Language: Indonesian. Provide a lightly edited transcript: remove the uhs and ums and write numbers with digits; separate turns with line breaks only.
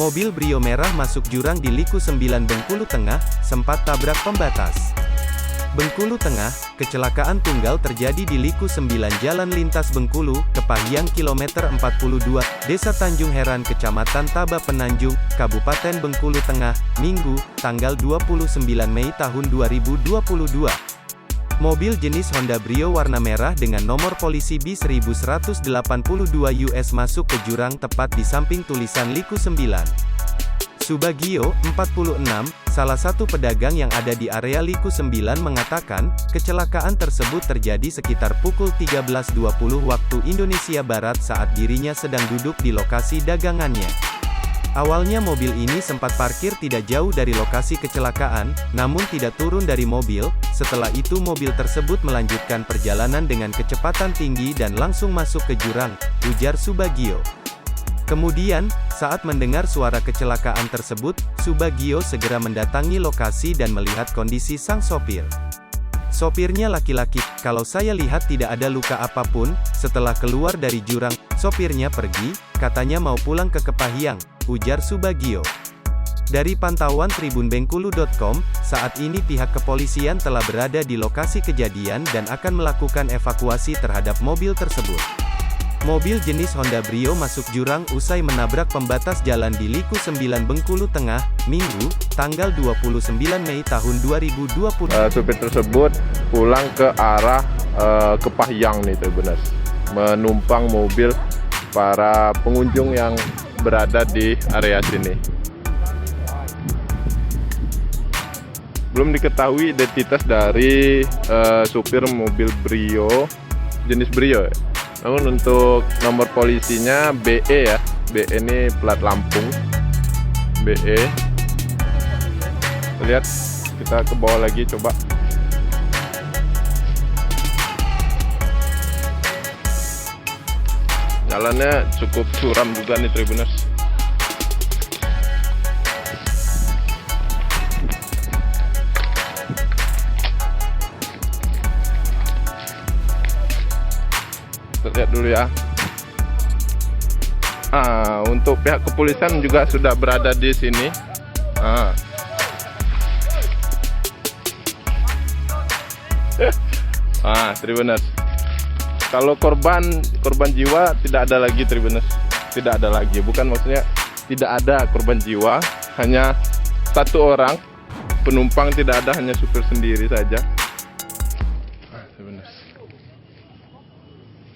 Mobil Brio merah masuk jurang di Liku 9 Bengkulu Tengah, sempat tabrak pembatas. Bengkulu Tengah, kecelakaan tunggal terjadi di Liku 9 Jalan Lintas Bengkulu, Kepahyang kilometer 42, Desa Tanjung Heran Kecamatan Taba Penanjung, Kabupaten Bengkulu Tengah, Minggu, tanggal 29 Mei tahun 2022. Mobil jenis Honda Brio warna merah dengan nomor polisi B1182 US masuk ke jurang tepat di samping tulisan Liku 9. Subagio, 46, salah satu pedagang yang ada di area Liku 9 mengatakan, kecelakaan tersebut terjadi sekitar pukul 13.20 waktu Indonesia Barat saat dirinya sedang duduk di lokasi dagangannya. Awalnya mobil ini sempat parkir tidak jauh dari lokasi kecelakaan, namun tidak turun dari mobil. Setelah itu mobil tersebut melanjutkan perjalanan dengan kecepatan tinggi dan langsung masuk ke jurang, ujar Subagio. Kemudian, saat mendengar suara kecelakaan tersebut, Subagio segera mendatangi lokasi dan melihat kondisi sang sopir. Sopirnya laki-laki, kalau saya lihat tidak ada luka apapun. Setelah keluar dari jurang, sopirnya pergi, katanya mau pulang ke Kepahyang, ujar Subagio. Dari pantauan tribunbengkulu.com, saat ini pihak kepolisian telah berada di lokasi kejadian dan akan melakukan evakuasi terhadap mobil tersebut. Mobil jenis Honda Brio masuk jurang usai menabrak pembatas jalan di Liku 9 Bengkulu Tengah, Minggu, tanggal 29 Mei tahun 2020.
Supir tersebut pulang ke arah Kepahyang nih benar, menumpang mobil para pengunjung yang berada di area sini. Belum diketahui identitas dari supir mobil Brio, jenis Brio ya. Namun untuk nomor polisinya BE ya, BE ini plat Lampung, BE. Lihat, kita ke bawah lagi coba. Jalannya cukup curam juga nih Tribuners. Kita lihat dulu ya. Untuk pihak kepolisian juga sudah berada di sini. Tribuners. Kalau korban jiwa tidak ada lagi Tribuners. Tidak ada lagi. Bukan maksudnya tidak ada korban jiwa, hanya satu orang penumpang tidak ada, hanya supir sendiri saja. Tribuners.